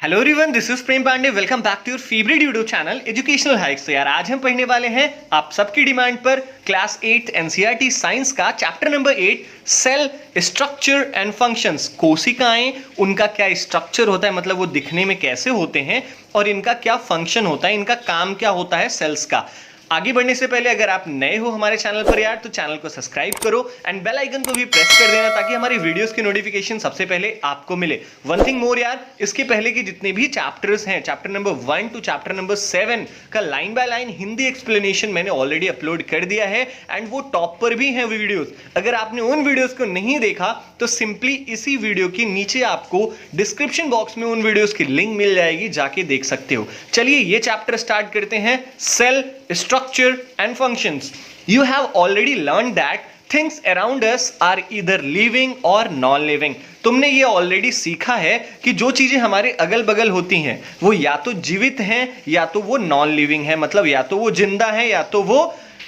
Hello everyone, this is Prem Pandey. Welcome back to your favourite YouTube channel educational hikes. तो यार आज हम पढ़ने वाले हैं आप सबकी डिमांड पर क्लास 8 एनसीईआरटी साइंस का chapter number 8 cell structure and functions. कोशिकाएं, उनका क्या स्ट्रक्चर होता है, मतलब वो दिखने में कैसे होते हैं और इनका क्या फंक्शन होता है, इनका काम क्या होता है सेल्स का। आगे बढ़ने से पहले अगर आप नए हो हमारे चैनल पर यार, तो चैनल को सब्सक्राइब करो एंड बेल आइकन को भी प्रेस कर देना ताकि हमारी वीडियोस की नोटिफिकेशन सबसे पहले आपको मिले। वन थिंग मोर यार, इसके पहले के जितने भी चैप्टर्स हैं, chapter number 1 to chapter number 7 का line by line Hindi explanation मैंने ऑलरेडी अपलोड कर दिया है एंड वो टॉप पर भी हैं वीडियोस। अगर आपने उन वीडियोस को नहीं देखा तो सिंपली इसी वीडियो के नीचे आपको डिस्क्रिप्शन बॉक्स में उन वीडियोस की लिंक मिल जाएगी, जाके देख सकते हो। चलिए ये चैप्टर स्टार्ट करते हैं, cell structure and functions. You have already learned that things around us are either living or non-living। तुमने ये ऑलरेडी सीखा है कि जो चीजें हमारे अगल बगल होती हैं वो या तो जीवित हैं या तो वो नॉन लिविंग है, मतलब या तो वो जिंदा है या तो वो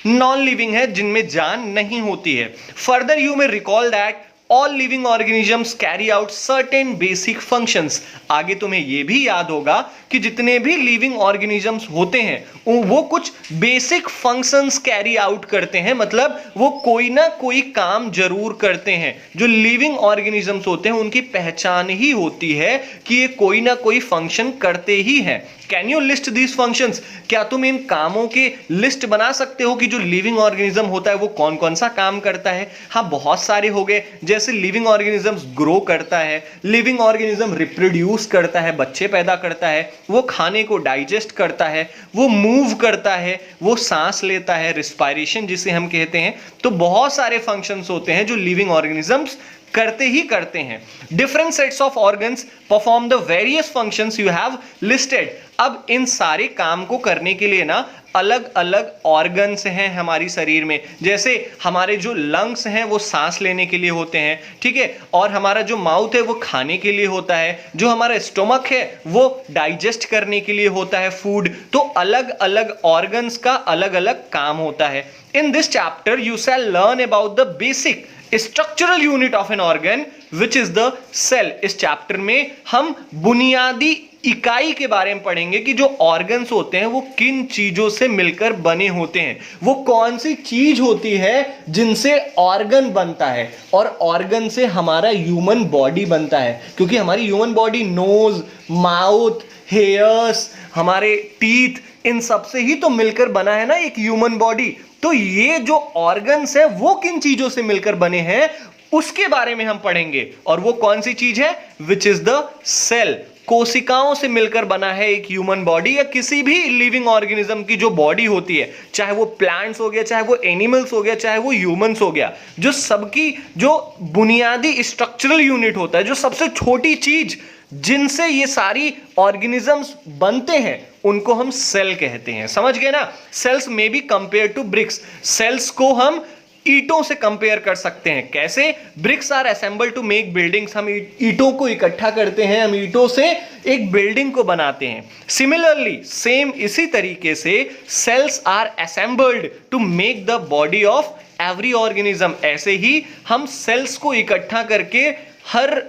नॉन लिविंग है, जिनमें जान नहीं होती है। Further you may recall that all living organisms carry out certain basic functions. आगे तुम्हें यह भी याद होगा कि जितने भी लिविंग ऑर्गेनिजम्स होते हैं वो कुछ बेसिक फंक्शंस कैरी आउट करते हैं, मतलब वो कोई ना कोई काम जरूर करते हैं। जो लिविंग ऑर्गेनिजम्स होते हैं उनकी पहचान ही होती है कि ये कोई ना कोई फंक्शन करते ही हैं। Can you list these functions? क्या तुम इन कामों के लिस्ट बना सकते हो कि जो लिविंग ऑर्गेनिज्म होता है वो कौन कौन सा काम करता है? हाँ, बहुत सारे हो गए। जैसे लिविंग ऑर्गेनिजम्स ग्रो करता है, लिविंग ऑर्गेनिज्म रिप्रोड्यूस करता है, बच्चे पैदा करता है, वो खाने को डाइजेस्ट करता है, वो मूव करता है, वो सांस लेता है, रिस्पायरेशन जिसे हम कहते हैं। तो बहुत सारे फंक्शंस होते हैं जो लिविंग ऑर्गेनिजम्स करते ही करते हैं। Different sets of organs perform the various functions you have listed. अब इन सारे काम को करने के लिए ना अलग अलग ऑर्गन्स हैं हमारी शरीर में। जैसे हमारे जो लंग्स हैं वो सांस लेने के लिए होते हैं, ठीक है, और हमारा जो माउथ है वो खाने के लिए होता है, जो हमारा स्टोमक है वो डाइजेस्ट करने के लिए होता है फूड। तो अलग अलग ऑर्गन्स का अलग अलग काम होता है। In this chapter you shall learn about the basic structural unit of an organ which is the cell. इस चैप्टर में हम बुनियादी इकाई के बारे में पढ़ेंगे कि जो ऑर्गन्स होते हैं वो किन चीजों से मिलकर बने होते हैं, वो कौन सी चीज होती है जिनसे ऑर्गन बनता है, और ऑर्गन से हमारा ह्यूमन बॉडी बनता है। क्योंकि हमारी human body nose, mouth, hairs, हमारे टीथ, इन सब से ही तो मिलकर बना है ना एक ह्यूमन बॉडी। तो ये जो ऑर्गन्स है वो किन चीजों से मिलकर बने हैं उसके बारे में हम पढ़ेंगे। और वो कौन सी चीज है? Which is the cell. कोशिकाओं से मिलकर बना है एक ह्यूमन बॉडी, या किसी भी लिविंग ऑर्गेनिज्म की जो बॉडी होती है, चाहे वो प्लांट्स हो गया, चाहे वो एनिमल्स हो गया, चाहे वो ह्यूमंस हो गया, जो सबकी जो बुनियादी स्ट्रक्चरल यूनिट होता है, जो सबसे छोटी चीज जिनसे ये सारी ऑर्गेनिजम्स बनते हैं, उनको हम सेल कहते हैं। समझ गए ना? Cells may be compare to bricks. सेल्स को हम ईंटों से कंपेयर कर सकते हैं। कैसे? Bricks are assemble to make buildings. हम ईंटों को इकट्ठा करते हैं, हम ईंटों से एक बिल्डिंग को बनाते हैं। सिमिलरली, सेम इसी तरीके से cells are assembled to make the body of every organism. ऐसे ही हम सेल्स को इकट्ठा करके हर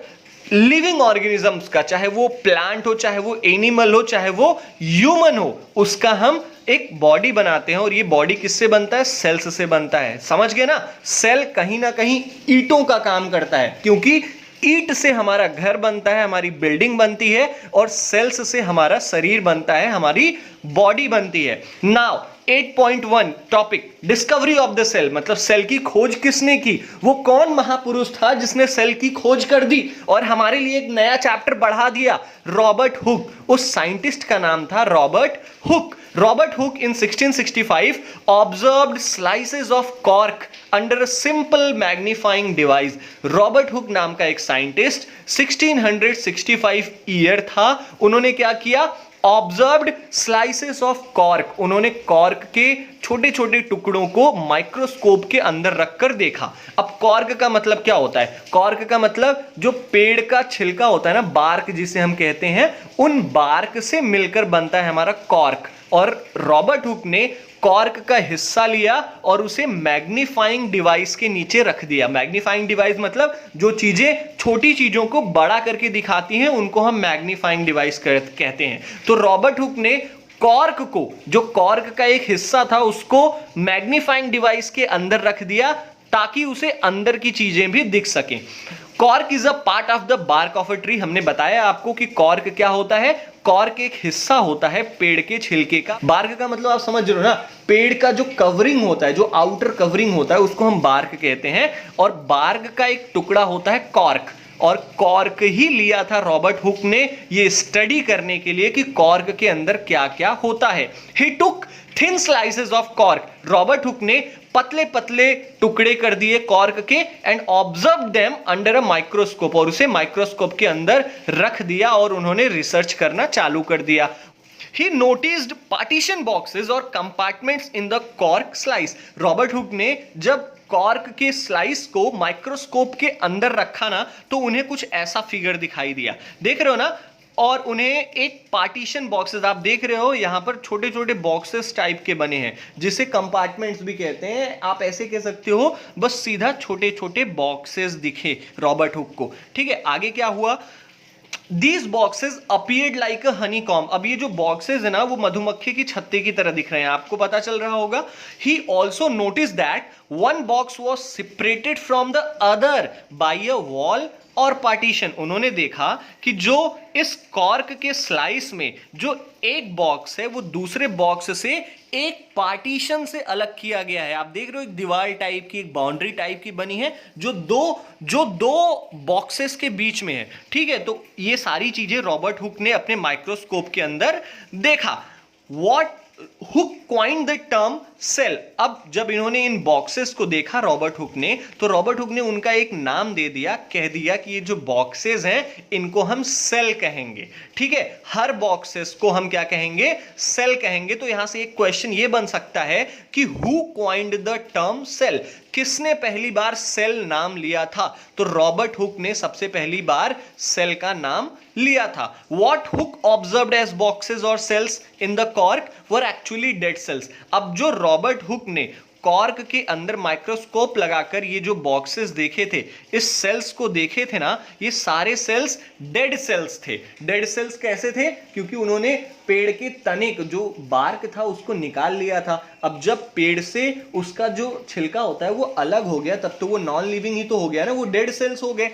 लिविंग ऑर्गेनिजम्स का, चाहे वो प्लांट हो, चाहे वो एनिमल हो, चाहे वो ह्यूमन हो, उसका हम एक बॉडी बनाते हैं। और ये बॉडी किससे बनता है? सेल्स से बनता है। समझ गए ना? सेल कहीं ना कहीं ईंटों का काम करता है, क्योंकि ईंट से हमारा घर बनता है, हमारी बिल्डिंग बनती है, और सेल्स से हमारा शरीर बनता है, हमारी बॉडी बनती है। Now 8.1 topic, discovery of the cell, मतलब सेल की खोज किसने की? वो कौन महापुरुष था जिसने सेल की खोज कर दी और हमारे लिए एक नया चैप्टर बढ़ा दिया? Robert Hooke. उस साइंटिस्ट का नाम था Robert Hooke. Robert Hooke in 1665 observed slices of cork under a simple magnifying device। Robert Hooke नाम का एक साइंटिस्ट 1665 ईयर था। उन्होंने क्या किया? Observed slices of cork. उन्होंने कॉर्क के छोटे छोटे टुकड़ों को माइक्रोस्कोप के अंदर रखकर देखा। अब कॉर्क का मतलब क्या होता है? कॉर्क का मतलब जो पेड़ का छिलका होता है ना, बार्क जिसे हम कहते हैं, उन बार्क से मिलकर बनता है हमारा कॉर्क। और रॉबर्ट हुक ने कॉर्क का हिस्सा लिया और उसे मैग्नीफाइंग डिवाइस के नीचे रख दिया। मैग्नीफाइंग डिवाइस मतलब जो चीजें छोटी चीजों को बड़ा करके दिखाती हैं उनको हम मैग्नीफाइंग डिवाइस कहते हैं। तो रॉबर्ट हुक ने कॉर्क को, जो कॉर्क का एक हिस्सा था, उसको मैग्नीफाइंग डिवाइस के अंदर रख दिया ताकि उसे अंदर की चीजें भी दिख सकें। Cork is a part of the bark of a tree. हमने बताया आपको कि कॉर्क क्या होता है। कॉर्क एक हिस्सा होता है पेड़ के छिलके का। बार्क का मतलब आप समझ रहे हो ना, पेड़ का जो कवरिंग होता है, जो आउटर कवरिंग होता है, उसको हम बार्क कहते हैं। और बार्क का एक टुकड़ा होता है कॉर्क, और कॉर्क ही लिया था रॉबर्ट हुक ने ये स्टडी करने के लिए कि कॉर्क के अंदर क्या क्या होता है। He took thin slices of cork. Robert Hooke ने पतले पतले टुकड़े कर दिए कॉर्क के, and observe them under a microscope, और उसे माइक्रोस्कोप के अंदर रख दिया और उन्होंने रिसर्च करना चालू कर दिया। He noticed partition boxes और compartments in the cork slice. Robert Hooke ने जब कॉर्क के स्लाइस को माइक्रोस्कोप के अंदर रखा ना, तो उन्हें कुछ ऐसा फिगर दिखाई दिया। देख रहे हो ना, और उन्हें एक पार्टीशन बॉक्सेस, आप देख रहे हो यहां पर छोटे छोटे बॉक्सेस टाइप के बने हैं जिसे कंपार्टमेंट्स भी कहते हैं। आप ऐसे कह सकते हो, बस सीधा छोटे छोटे बॉक्सेस दिखे रॉबर्ट हुक को। ठीक है, आगे क्या हुआ? These boxes appeared like a honeycomb. अब ये जो boxes है ना, वो मधुमक्खी की छत्ते की तरह दिख रहे हैं, आपको पता चल रहा होगा। He also noticed that one box was separated from the other by a wall और पार्टीशन। उन्होंने देखा कि जो इस कॉर्क के स्लाइस में जो एक बॉक्स है वो दूसरे बॉक्स से एक पार्टीशन से अलग किया गया है। आप देख रहे हो, एक दीवार टाइप की, एक बाउंड्री टाइप की बनी है जो दो बॉक्सेस के बीच में है। ठीक है, तो ये सारी चीजें रॉबर्ट हुक ने अपने माइक्रोस्कोप के अंदर देखा। What Hooke coined the term cell. अब जब इन्होंने इन बॉक्सेस को देखा रॉबर्ट हुक ने, तो रॉबर्ट हुक ने उनका एक नाम दे दिया, कह दिया कि ये जो बॉक्सेस हैं इनको हम सेल कहेंगे। ठीक है, हर बॉक्सेस को हम क्या कहेंगे? सेल कहेंगे। तो यहां से एक क्वेश्चन ये बन सकता है कि who coined the term cell, किसने पहली बार सेल नाम लिया था? तो रॉबर्ट हुक ने सबसे पहली बार सेल का नाम लिया था। What Hook observed as boxes or cells in the cork were actually dead cells. अब जो रॉबर्ट हुक ने कॉर्क के अंदर माइक्रोस्कोप लगाकर ये जो बॉक्सेस देखे थे, इस सेल्स को देखे थे ना, ये सारे सेल्स डेड सेल्स थे। डेड सेल्स कैसे थे? क्योंकि उन्होंने पेड़ के तने जो बार्क था उसको निकाल लिया था। अब जब पेड़ से उसका जो छिलका होता है वो अलग हो गया, तब तो वो नॉन लिविंग ही तो हो गया ना, वो डेड सेल्स हो गए।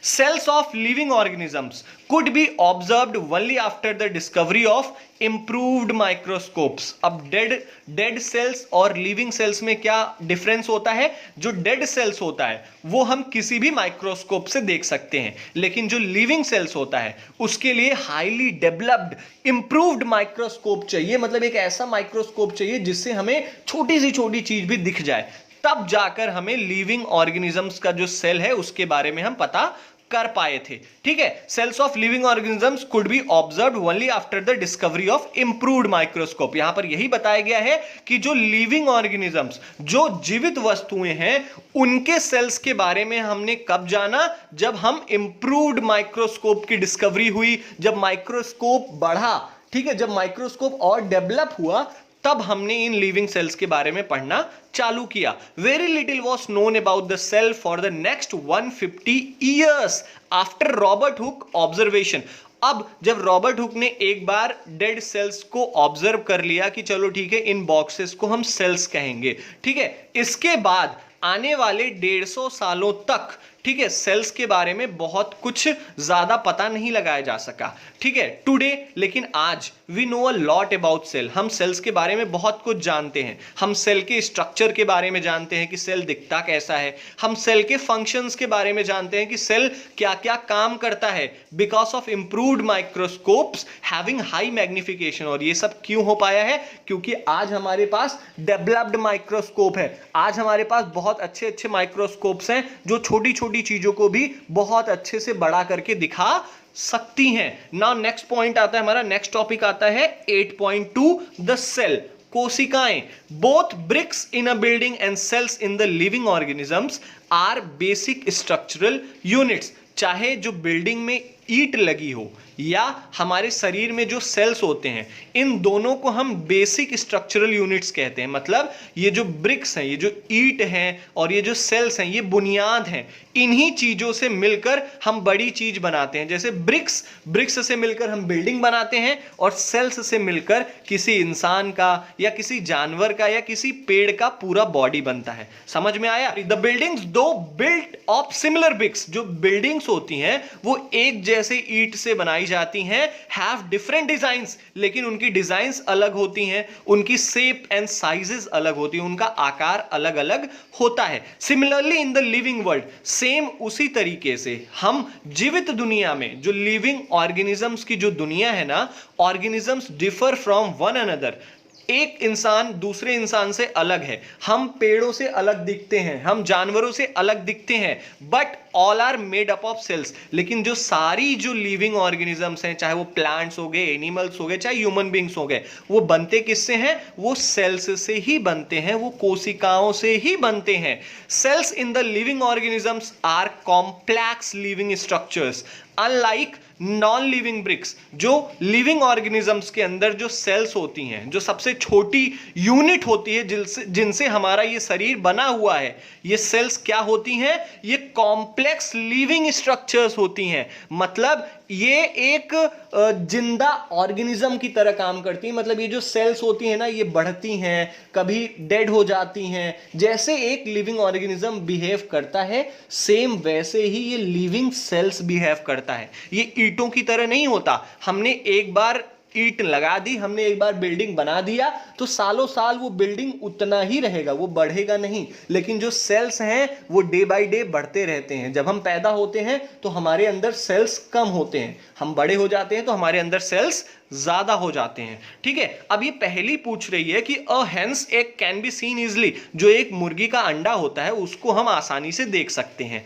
Cells of living organisms could be observed only after the discovery of improved microscopes. अब डेड सेल्स और लिविंग सेल्स में क्या डिफरेंस होता है? जो डेड सेल्स होता है वो हम किसी भी माइक्रोस्कोप से देख सकते हैं, लेकिन जो लिविंग सेल्स होता है उसके लिए हाईली डेवलप्ड इंप्रूव्ड माइक्रोस्कोप चाहिए। मतलब एक ऐसा माइक्रोस्कोप चाहिए जिससे हमें छोटी सी छोटी चीज भी दिख जाए, तब जाकर हमें लिविंग ऑर्गेनिजम्स का जो सेल है उसके बारे में हम पता कर पाए थे। ठीक है, cells of living organisms could be observed only after the discovery of improved microscope. यहां पर यही बताया गया है कि जो लिविंग ऑर्गेनिजम्स, जो जीवित वस्तुएं हैं, उनके सेल्स के बारे में हमने कब जाना? जब हम इंप्रूव्ड माइक्रोस्कोप की डिस्कवरी हुई, जब माइक्रोस्कोप बढ़ा। ठीक है, जब माइक्रोस्कोप और डेवलप हुआ, तब हमने इन लिविंग सेल्स के बारे में पढ़ना चालू किया। Very little was known about the cell for the next 150 years after Robert Hooke observation. अब जब रॉबर्ट हुक ने एक बार डेड सेल्स को ऑब्जर्व कर लिया कि चलो ठीक है, इन बॉक्सेस को हम सेल्स कहेंगे। ठीक है, इसके बाद आने वाले 150 सालों तक, ठीक है, सेल्स के बारे में बहुत कुछ ज्यादा पता नहीं लगाया जा सका। ठीक है, टुडे, लेकिन आज we know a lot about cell. हम सेल्स के बारे में बहुत कुछ जानते हैं। हम सेल के स्ट्रक्चर के बारे में जानते हैं कि सेल दिखता कैसा है। हम सेल के फंक्शंस के बारे में जानते हैं कि सेल क्या क्या काम करता है, because of improved microscopes having high magnification. और ये सब क्यों हो पाया है? क्योंकि आज हमारे पास डेवलप्ड माइक्रोस्कोप है। आज हमारे पास बहुत अच्छे अच्छे माइक्रोस्कोप्स हैं जो छोटी छोटी चीजों को भी बहुत अच्छे से बड़ा करके दिखा सकती हैं। नाउ नेक्स्ट पॉइंट आता है हमारा, नेक्स्ट टॉपिक आता है 8.2 द सेल। कोशिकाएं, both bricks in a building and cells in the living organisms are basic structural units. चाहे जो बिल्डिंग में ईंट लगी हो या हमारे शरीर में जो सेल्स होते हैं, इन दोनों को हम बेसिक स्ट्रक्चरल यूनिट्स कहते हैं। मतलब ये जो ब्रिक्स हैं, ये जो ईंट हैं और ये जो सेल्स हैं, ये बुनियाद हैं। इन्हीं चीजों से मिलकर हम बड़ी चीज बनाते हैं। जैसे ब्रिक्स से मिलकर हम बिल्डिंग बनाते हैं और सेल्स से मिलकर किसी इंसान का या किसी जानवर का या किसी पेड़ का पूरा बॉडी बनता है। समझ में आया? द बिल्डिंग्स दो बिल्ट ऑफ सिमिलर ब्रिक्स, जो बिल्डिंग्स होती हैं वो एक जैसे ईंट से बनाई जाती हैं, हैव डिफरेंट डिजाइंस, लेकिन उनकी डिजाइंस अलग होती हैं, उनकी शेप एंड साइजेस अलग होती हैं, उनका आकार अलग अलग होता है। Similarly in the living world, same उसी तरीके से हम जीवित दुनिया में, जो लिविंग ऑर्गेनिजम्स की जो दुनिया है ना, organisms differ from one another. एक इंसान दूसरे इंसान से अलग है, हम पेड़ों से अलग दिखते हैं, हम जानवरों से अलग दिखते हैं, but all are made up of cells. लेकिन जो सारी जो लिविंग ऑर्गेनिजम्स हैं, चाहे वो प्लांट्स हो गए, एनिमल्स हो गए, चाहे ह्यूमन बींग्स हो गए, वो बनते किससे हैं? वो सेल्स से ही बनते हैं, वो कोशिकाओं से ही बनते हैं। Cells in the living organisms are complex living structures unlike non living bricks. जो लिविंग ऑर्गेनिजम्स के अंदर जो सेल्स होती हैं, जो सबसे छोटी यूनिट होती है जिनसे हमारा ये शरीर बना हुआ है, ये सेल्स क्या होती हैं? ये कॉम्प्लेक्स लिविंग स्ट्रक्चर्स होती हैं। मतलब ये एक जिंदा ऑर्गेनिज्म की तरह काम करती है। मतलब ये जो सेल्स होती हैं ना, ये बढ़ती हैं, कभी डेड हो जाती हैं। जैसे एक लिविंग ऑर्गेनिज्म बिहेव करता है, सेम वैसे ही ये लिविंग सेल्स बिहेव करता है। ये ईंटों की तरह नहीं होता, हमने एक बार ईंट लगा दी, हमने एक बार बिल्डिंग बना दिया तो सालों साल वो बिल्डिंग उतना ही रहेगा, वो बढ़ेगा नहीं। लेकिन जो सेल्स हैं वो डे बाय डे बढ़ते रहते हैं। जब हम पैदा होते हैं तो हमारे अंदर सेल्स कम होते हैं, हम बड़े हो जाते हैं तो हमारे अंदर सेल्स ज्यादा हो जाते हैं। ठीक है, अब ये पहली पूछ रही है कि a hen's egg can be seen easily. जो एक मुर्गी का अंडा होता है उसको हम आसानी से देख सकते हैं।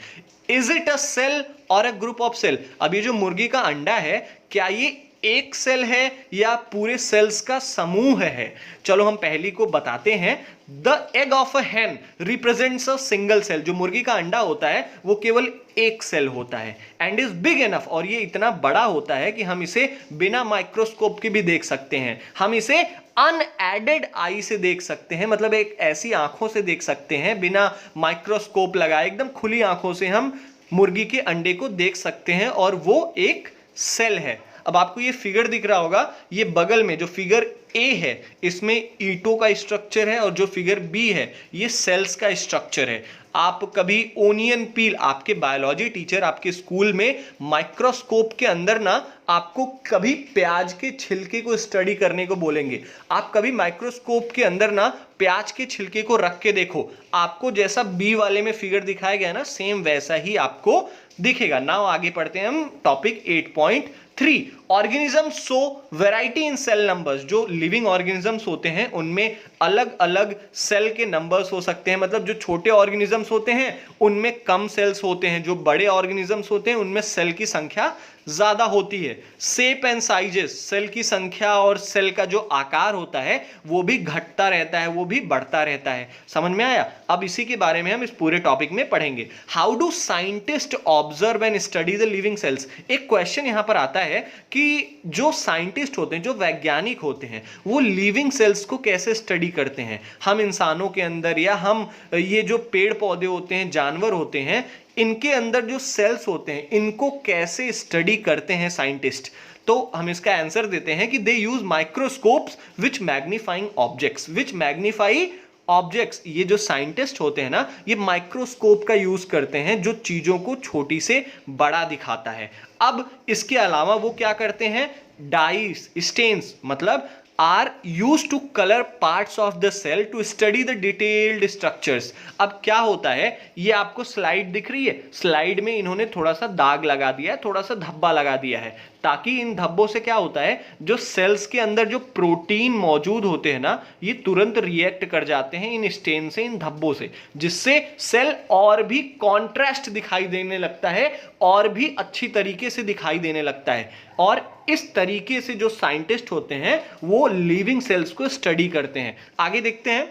इज इट अ सेल और अ ग्रुप ऑफ सेल? अब ये जो मुर्गी का अंडा है, क्या ये एक सेल है या पूरे सेल्स का समूह है? चलो हम पहली को बताते हैं। The egg of a hen represents a single cell. जो मुर्गी का अंडा होता है वो केवल एक सेल होता है, एंड इज बिग एनफ, और ये इतना बड़ा होता है कि हम इसे बिना माइक्रोस्कोप के भी देख सकते हैं। हम इसे अनएडेड आई से देख सकते हैं, मतलब एक ऐसी आंखों से देख सकते हैं बिना माइक्रोस्कोप लगाए, एकदम खुली आंखों से हम मुर्गी के अंडे को देख सकते हैं और वो एक सेल है। अब आपको ये फिगर दिख रहा होगा, ये बगल में जो फिगर ए है इसमें ईंटों का स्ट्रक्चर है और जो फिगर बी है ये सेल्स का स्ट्रक्चर है। आप कभी ओनियन पील, आपके बायोलॉजी टीचर आपके स्कूल में माइक्रोस्कोप के अंदर ना आपको कभी प्याज के छिलके को स्टडी करने को बोलेंगे। आप कभी माइक्रोस्कोप के अंदर ना प्याज के छिलके को रख के देखो, आपको जैसा बी वाले में फिगर दिखाया गया ना, सेम वैसा ही आपको दिखेगा। नाउ आगे पढ़ते हैं हम topic 8.3। Organism show variety in cell numbers. जो लिविंग ऑर्गेनिजम्स होते हैं उनमें अलग अलग सेल के नंबर्स हो सकते हैं। मतलब जो छोटे ऑर्गेनिजम्स होते हैं उनमें कम सेल्स होते हैं, जो बड़े ऑर्गेनिजम्स होते हैं उनमें सेल की संख्या ज्यादा होती है। शेप एंड साइजेस, सेल की संख्या और सेल का जो आकार होता है वो भी घटता रहता है, वो भी बढ़ता रहता है। समझ में आया? अब इसी के बारे में हम इस पूरे टॉपिक में पढ़ेंगे। How do scientist observe and study the living cells? एक क्वेश्चन यहां पर आता है कि जो साइंटिस्ट होते हैं, जो वैज्ञानिक होते हैं, वो लिविंग सेल्स को कैसे स्टडी करते हैं। हम इंसानों के अंदर या हम ये जो पेड़ पौधे होते हैं, जानवर होते हैं, इनके अंदर जो सेल्स होते हैं इनको कैसे स्टडी करते हैं साइंटिस्ट? तो हम इसका आंसर देते हैं कि दे यूज माइक्रोस्कोप्स विच मैग्नीफाइंग ऑब्जेक्ट्स, विच मैग्नीफाई ऑब्जेक्ट्स। ये जो साइंटिस्ट होते हैं ना, ये माइक्रोस्कोप का यूज करते हैं जो चीजों को छोटी से बड़ा दिखाता है। अब इसके अलावा वो क्या करते हैं? डाइस, स्टेन्स, मतलब are use to colour parts of the cell to study the detailed structures. अब क्या होता है, ये आपको स्लाइड दिख रही है, स्लाइड में इन्होंने थोड़ा सा दाग लगा दिया है, थोड़ा सा धब्बा लगा दिया है, ताकि इन धब्बों से क्या होता है, जो सेल्स के अंदर जो प्रोटीन मौजूद होते हैं ना, ये तुरंत रिएक्ट कर जाते हैं इन स्टेन से, इन धब्बों से, जिससे सेल और भी कॉन्ट्रास्ट दिखाई देने लगता है और भी अच्छी तरीके से दिखाई देने लगता है। और इस तरीके से जो साइंटिस्ट होते हैं वो लिविंग सेल्स को स्टडी करते हैं। आगे देखते हैं।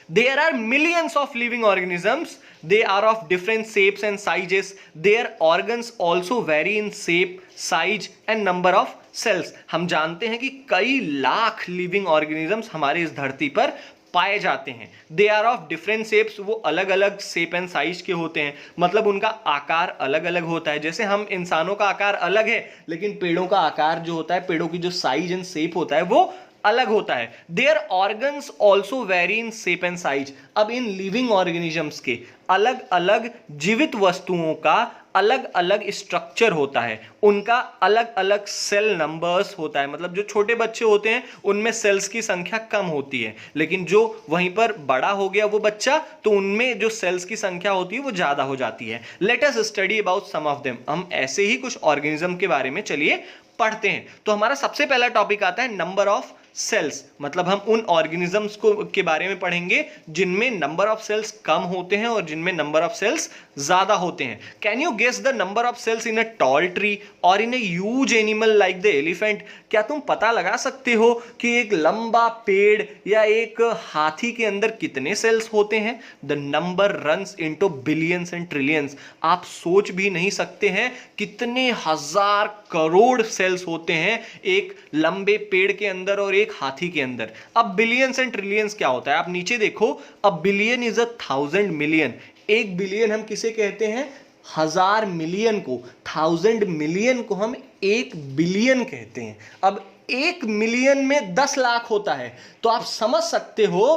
There are millions of living organisms. They are of different shapes and sizes. Their organs also vary in shape, size and number of cells. हम जानते हैं कि कई लाख लिविंग ऑर्गेनिजम्स हमारे इस धरती पर पाए जाते हैं. They are of different shapes, वो अलग अलग शेप एंड साइज के होते हैं, मतलब उनका आकार अलग अलग होता है. जैसे हम इंसानों का आकार अलग है, लेकिन पेड़ों का आकार जो होता है, पेड़ों की जो साइज एंड शेप होता है वो अलग होता है. Their organs also vary in shape and size. अब इन लिविंग ऑर्गेनिजम्स के अलग अलग जीवित वस्तुओं का अलग अलग स्ट्रक्चर होता है, उनका अलग अलग सेल नंबर्स होता है. मतलब जो छोटे बच्चे होते हैं उनमें सेल्स की संख्या कम होती है, लेकिन जो वहीं पर बड़ा हो गया वो बच्चा, तो उनमें जो सेल्स की संख्या होती है वो ज्यादा हो जाती है. Let us study about some of them. हम ऐसे ही कुछ ऑर्गेनिज्म के बारे में चलिए पढ़ते हैं. तो हमारा सबसे पहला टॉपिक आता है नंबर ऑफ सेल्स. मतलब हम उन ऑर्गेनिजम्स को के बारे में पढ़ेंगे जिनमें नंबर ऑफ सेल्स कम होते हैं और जिनमें नंबर ऑफ सेल्स ज्यादा होते हैं. Can you guess the number of cells in a tall tree और in a huge animal like the elephant. क्या तुम पता लगा सकते हो कि एक लंबा पेड़ या एक हाथी के अंदर कितने सेल्स होते हैं? The number runs into billions and trillions. आप सोच भी नहीं सकते हैं कितने हजार करोड़ सेल्स होते हैं एक लंबे पेड़ के अंदर और एक हाथी के अंदर. अब बिलियंस एंड ट्रिलियंस क्या होता है? आप नीचे देखो. A billion is 1000 million. एक बिलियन हम किसे कहते हैं? 1000 मिलियन को. 1000 मिलियन को हम 1 बिलियन कहते हैं. अब 1 मिलियन में 10 लाख होता है, तो आप समझ सकते हो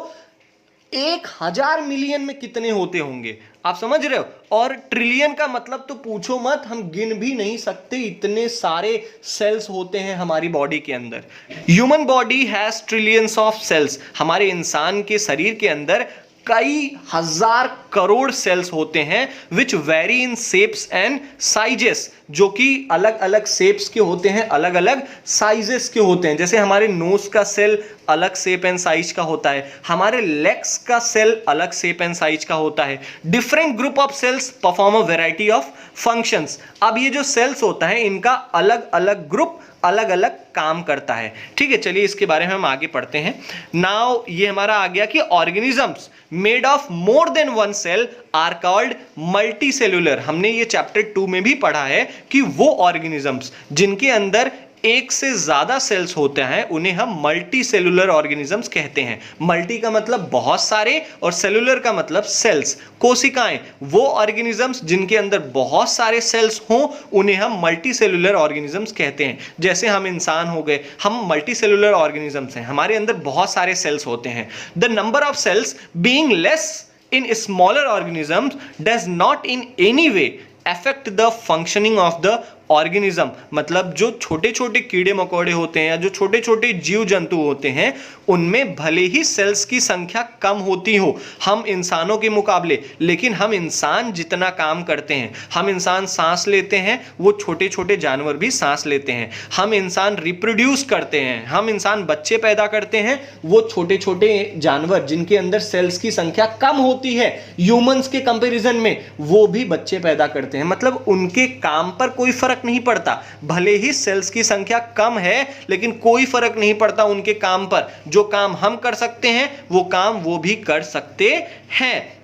1000 मिलियन में कितने होते होंगे. आप समझ रहे हो? और ट्रिलियन का मतलब तो पूछो मत, हम गिन भी नहीं सकते, इतने सारे सेल्स होते हैं हमारी बॉडी के अंदर. Human body has trillions of cells. हमारे इंसान के शरीर के अंदर कई हजार करोड़ सेल्स होते हैं which very in shapes and sizes, जो कि अलग अलग शेप्स के होते हैं, अलग अलग साइजेस के होते हैं. जैसे हमारे नोज का सेल अलग शेप एंड साइज का होता है, हमारे लेग्स का सेल अलग शेप एंड साइज का होता है. Different group of cells perform a variety of functions. अब ये जो सेल्स होता है इनका अलग अलग ग्रुप अलग अलग काम करता है. ठीक है, चलिए इसके बारे में हम आगे पढ़ते हैं. नाउ ये हमारा आ गया कि organisms made of more than one cell are called multicellular. हमने ये चैप्टर 2 में भी पढ़ा है कि वो ऑर्गेनिजम्स जिनके अंदर एक से ज्यादा सेल्स होते हैं उन्हें हम मल्टी सेलुलर ऑर्गेनिजम्स कहते हैं. मल्टी का मतलब बहुत सारे और सेलुलर का मतलब सेल्स, कोशिकाएं. वो ऑर्गेनिजम्स जिनके अंदर बहुत सारे सेल्स हों उन्हें हम मल्टी सेलुलर ऑर्गेनिजम्स कहते हैं. जैसे हम इंसान हो गए, हम मल्टी सेलुलर ऑर्गेनिजम्स हैं, हमारे अंदर बहुत सारे सेल्स होते हैं. The number of sales being less in smaller organisms does not in any way affect the functioning of the organism. मतलब जो छोटे छोटे कीड़े मकोड़े होते हैं या जो छोटे छोटे जीव जंतु होते हैं उनमें भले ही सेल्स की संख्या कम होती हो हम इंसानों के मुकाबले, लेकिन हम इंसान जितना काम करते हैं, हम इंसान सांस लेते हैं, वो छोटे छोटे जानवर भी सांस लेते हैं. हम इंसान रिप्रोड्यूस करते हैं, हम इंसान बच्चे पैदा करते हैं, वो छोटे छोटे जानवर जिनके अंदर सेल्स की संख्या कम होती है ह्यूमंस के कंपैरिजन में, वो भी बच्चे पैदा करते हैं. मतलब उनके काम पर कोई फर्क नहीं पड़ता. भले ही सेल्स की संख्या कम है लेकिन कोई फर्क नहीं पड़ता उनके काम पर. जो काम हम कर सकते हैं वो काम वो भी कर सकते हैं.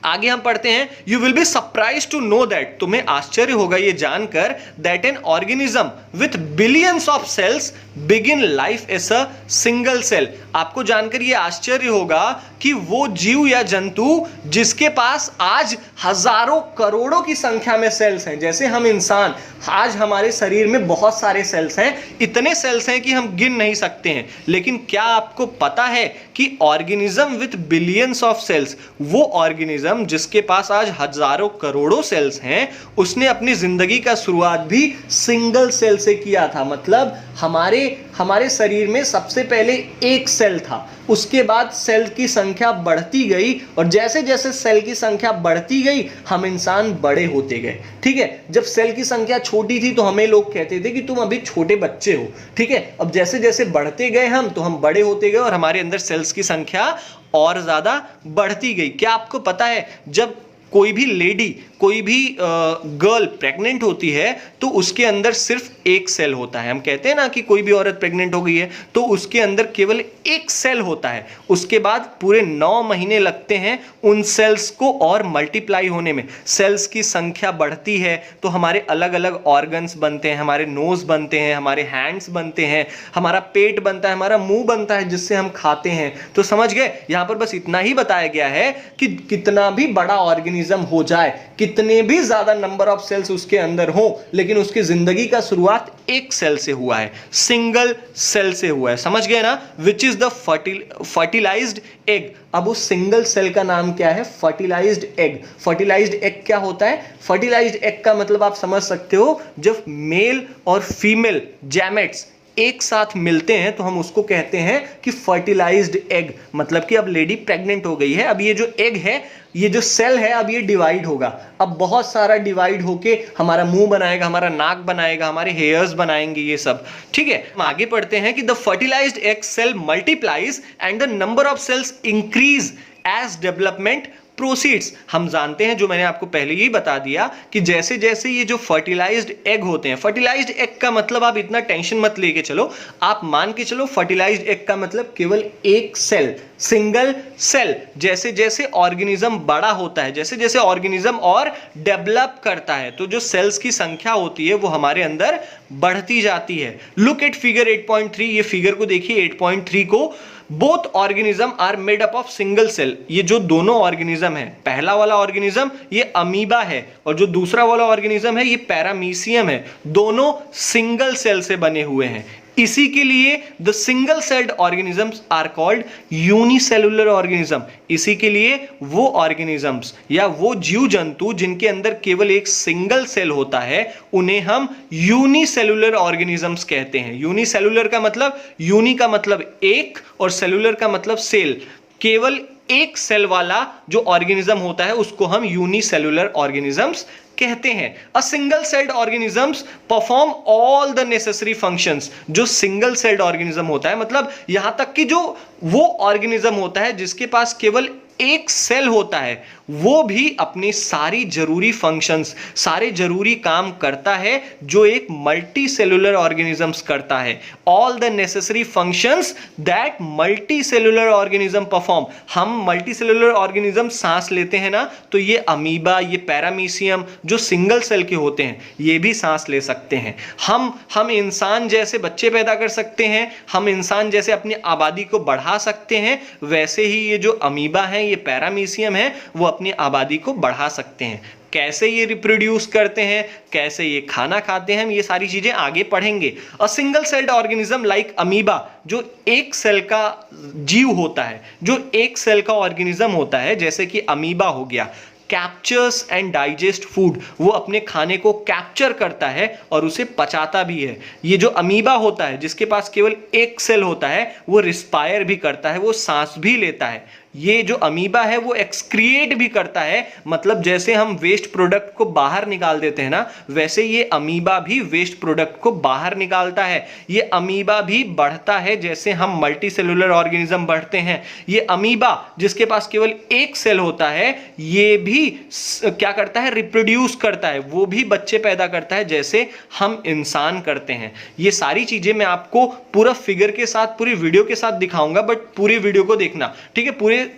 आगे हम पढ़ते हैं. You will be surprise to know that. तुम्हें आश्चर्य होगा ये जानकर that an organism with billions of cells begin life as a single cell. आपको जानकर ये आश्चर्य होगा कि वो जीव या जंतु जिसके पास आज हजारों करोड़ों की संख्या में सेल्स हैं, जैसे हम इंसान, आज हमारे शरीर में बहुत सारे सेल्स हैं, इतने सेल्स हैं कि हम गिन नहीं सकते हैं. लेकिन क्या आपको पता है कि organism with billions of cells, वो ऑर्गेनिज्म जिसके पास आज हजारों करोड़ों सेल्स हैं, उसने अपनी जिंदगी का शुरुआत भी सिंगल सेल से किया था. मतलब हमारे शरीर में सबसे पहले एक सेल था, उसके बाद सेल की संख्या बढ़ती गई और जैसे जैसे सेल की संख्या बढ़ती गई हम इंसान बड़े होते गए. ठीक है, जब सेल की संख्या छोटी थी तो हमें लोग कहते थे कि तुम अभी छोटे बच्चे हो. ठीक है, अब जैसे जैसे बढ़ते गए हम तो हम बड़े होते गए और हमारे अंदर सेल्स की संख्या और ज्यादा बढ़ती गई. क्या आपको पता है जब कोई भी लेडी कोई भी गर्ल प्रेग्नेंट होती है तो उसके अंदर सिर्फ एक सेल होता है। हम कहते हैं ना कि कोई भी औरत प्रेग्नेंट हो गई है तो उसके अंदर केवल एक सेल होता है, उसके बाद पूरे 9 महीने लगते हैं उन सेल्स को और मल्टीप्लाई होने में। सेल्स की संख्या बढ़ती है तो हमारे अलग अलग ऑर्गन्स बनते हैं, हमारे नोज बनते हैं, हमारे हैंड्स बनते हैं, हमारा पेट बनता है, हमारा मुंह बनता है जिससे हम खाते हैं। तो समझ गए, यहां पर बस इतना ही बताया गया है कि कितना भी बड़ा ऑर्गेनिज्म हो जाए, कितने भी ज्यादा नंबर ऑफ सेल्स उसके अंदर हो, लेकिन उसकी जिंदगी का शुरुआत एक सेल से हुआ है, सिंगल सेल से हुआ है। समझ गए ना? Which is the fertilised egg. अब उस सिंगल सेल का नाम क्या है? Fertilised egg. फर्टिलाइज्ड एग क्या होता है? फर्टिलाइज्ड एग का मतलब आप समझ सकते हो, जब मेल और फीमेल गैमेट्स एक साथ मिलते हैं तो हम उसको कहते हैं कि फर्टिलाइज्ड एग। मतलब कि अब लेडी प्रेग्नेंट हो गई है, अब ये जो एग है, ये जो सेल है, अब ये डिवाइड होगा। अब बहुत सारा डिवाइड होके हमारा मुंह बनाएगा, हमारा नाक बनाएगा, हमारे हेयर्स बनाएंगे, ये सब। ठीक है, हम आगे पढ़ते हैं कि the fertilised egg cell multiplies and the number of cells increase as development proceeds. हम जानते हैं, जो मैंने आपको पहले ही बता दिया, कि जैसे जैसे ये जो फर्टिलाइज्ड एग होते हैं, फर्टिलाइज्ड एग का मतलब आप इतना टेंशन मत लेके चलो, आप मान के चलो फर्टिलाइज्ड एग का मतलब केवल एक सेल, सिंगल सेल। जैसे जैसे ऑर्गेनिज्म बड़ा होता है, जैसे जैसे ऑर्गेनिज्म और डेवलप करता है, तो जो सेल्स की संख्या होती है वो हमारे अंदर बढ़ती जाती है। Look at figure 8.3। ये फिगर को देखिए 8.3 को। Both organism are made up of single cell. ये जो दोनों ऑर्गेनिज्म है, पहला वाला ऑर्गेनिज्म ये अमीबा है और जो दूसरा वाला ऑर्गेनिज्म है ये पैरामीशियम है, दोनों सिंगल सेल से बने हुए हैं। इसी के लिए the single celled organisms are called unicellular organism. इसी के लिए वो ऑर्गेनिजम्स या वो जीव जंतु जिनके अंदर केवल एक सिंगल सेल होता है, उन्हें हम यूनिसेलुलर ऑर्गेनिजम्स कहते हैं। यूनिसेलुलर का मतलब, यूनि का मतलब एक और सेलुलर का मतलब सेल। केवल एक सेल वाला जो ऑर्गेनिज्म होता है उसको हम यूनिसेलुलर ऑर्गेनिजम्स कहते हैं। A single celled organisms perform all the necessary functions. जो सिंगल सेल्ड ऑर्गेनिज्म होता है, मतलब यहां तक कि जो वो ऑर्गेनिज्म होता है जिसके पास केवल एक सेल होता है, वो भी अपनी सारी जरूरी फंक्शंस, सारे जरूरी काम करता है जो एक मल्टी सेलुलर ऑर्गेनिजम्स करता है। All the necessary functions that multi cellular organism perform. हम मल्टी सेलुलर ऑर्गेनिज्म सांस लेते हैं ना, तो ये अमीबा, ये पैरामीशियम जो सिंगल सेल के होते हैं, ये भी सांस ले सकते हैं। हम इंसान जैसे बच्चे पैदा कर सकते हैं, हम इंसान जैसे अपनी आबादी को बढ़ा सकते हैं, वैसे ही ये जो अमीबा है, ये पैरामीशियम है, वो अपनी आबादी को बढ़ा सकते हैं। कैसे ये रिप्रोड्यूस करते हैं, कैसे ये खाना खाते हैं, हम ये सारी चीजें आगे पढ़ेंगे। A single celled organism like amoeba, जो एक सेल का जीव होता है, जो एक सेल का ऑर्गेनिज्म होता है, जैसे कि अमीबा हो गया, कैप्चर्स एंड डाइजेस्ट फूड। वो अपने खाने को कैप्चर करता है और उसे पचाता भी है। ये जो अमीबा होता है जिसके पास केवल एक सेल होता है, वो रिस्पायर भी करता है, वो सांस भी लेता है। ये जो अमीबा है वो एक्सक्रिएट भी करता है, मतलब जैसे हम वेस्ट प्रोडक्ट को बाहर निकाल देते हैं ना, वैसे ये अमीबा भी वेस्ट प्रोडक्ट को बाहर निकालता है। ये अमीबा भी बढ़ता है जैसे हम मल्टी सेलुलर ऑर्गेनिज्म बढ़ते हैं। ये अमीबा जिसके पास केवल एक सेल होता है, ये भी क्या करता है? रिप्रोड्यूस करता है, वो भी बच्चे पैदा करता है जैसे हम इंसान करते हैं। ये सारी चीजें मैं आपको पूरा फिगर के साथ, पूरी वीडियो के साथ दिखाऊंगा, बट पूरी वीडियो को देखना, ठीक है?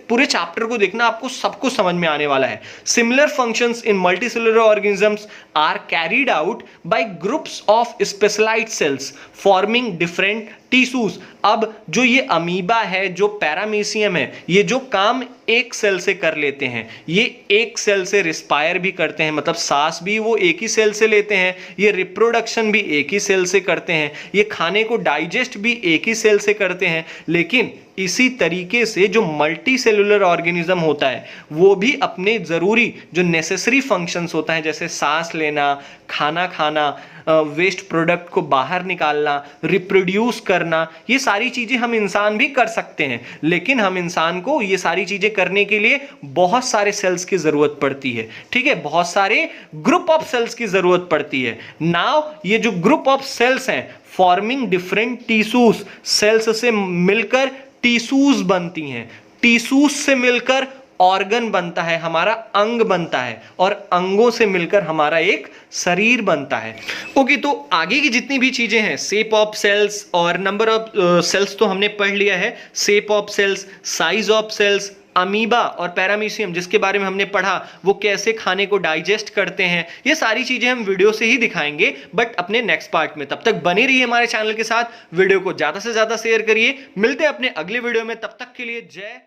पूरे चैप्टर को देखना, आपको सब कुछ समझ में आने वाला है। Similar functions in multicellular organisms are carried out by groups of specialised cells forming different tissues. अब जो ये अमीबा है, जो पैरामीशियम है, ये जो काम एक सेल से कर लेते हैं, ये एक सेल से रिस्पायर भी करते हैं, मतलब सांस भी वो एक ही सेल से लेते हैं, ये रिप्रोडक्शन भी एक ही सेल से करते हैं, ये खाने को डाइजेस्ट भी एक ही सेल से करते हैं। लेकिन इसी तरीके से जो मल्टी सेलुलर ऑर्गेनिज्म होता है, वो भी अपने जरूरी जो नेसेसरी फंक्शंस होता है, जैसे सांस लेना, खाना खाना, वेस्ट प्रोडक्ट को बाहर निकालना, रिप्रोड्यूस करना, ये सारी चीजें हम इंसान भी कर सकते हैं। लेकिन हम इंसान को ये सारी चीजें करने के लिए बहुत सारे सेल्स की जरूरत पड़ती है, ठीक है? बहुत सारे ग्रुप ऑफ सेल्स की जरूरत पड़ती है। नाउ ये जो ग्रुप ऑफ सेल्स हैं, फॉर्मिंग डिफरेंट टिश्यूज, सेल्स से मिलकर टिश्यूज बनती हैं, टिश्यूज से मिलकर ऑर्गन बनता है, हमारा अंग बनता है, और अंगों से मिलकर हमारा एक शरीर बनता है। ओके, तो आगे की जितनी भी चीजें हैं, शेप ऑफ सेल्स और नंबर ऑफ सेल्स तो हमने पढ़ लिया है। Shape of cells, size of cells, amoeba और पैरामीशियम जिसके बारे में हमने पढ़ा, वो कैसे खाने को डाइजेस्ट करते हैं, ये सारी चीजें हम वीडियो से ही दिखाएंगे बट अपने नेक्स्ट पार्ट में। तब तक बने रहिए हमारे चैनल के साथ, वीडियो को ज्यादा से ज्यादा शेयर करिए। मिलते हैं अपने अगले वीडियो में, तब तक के लिए जय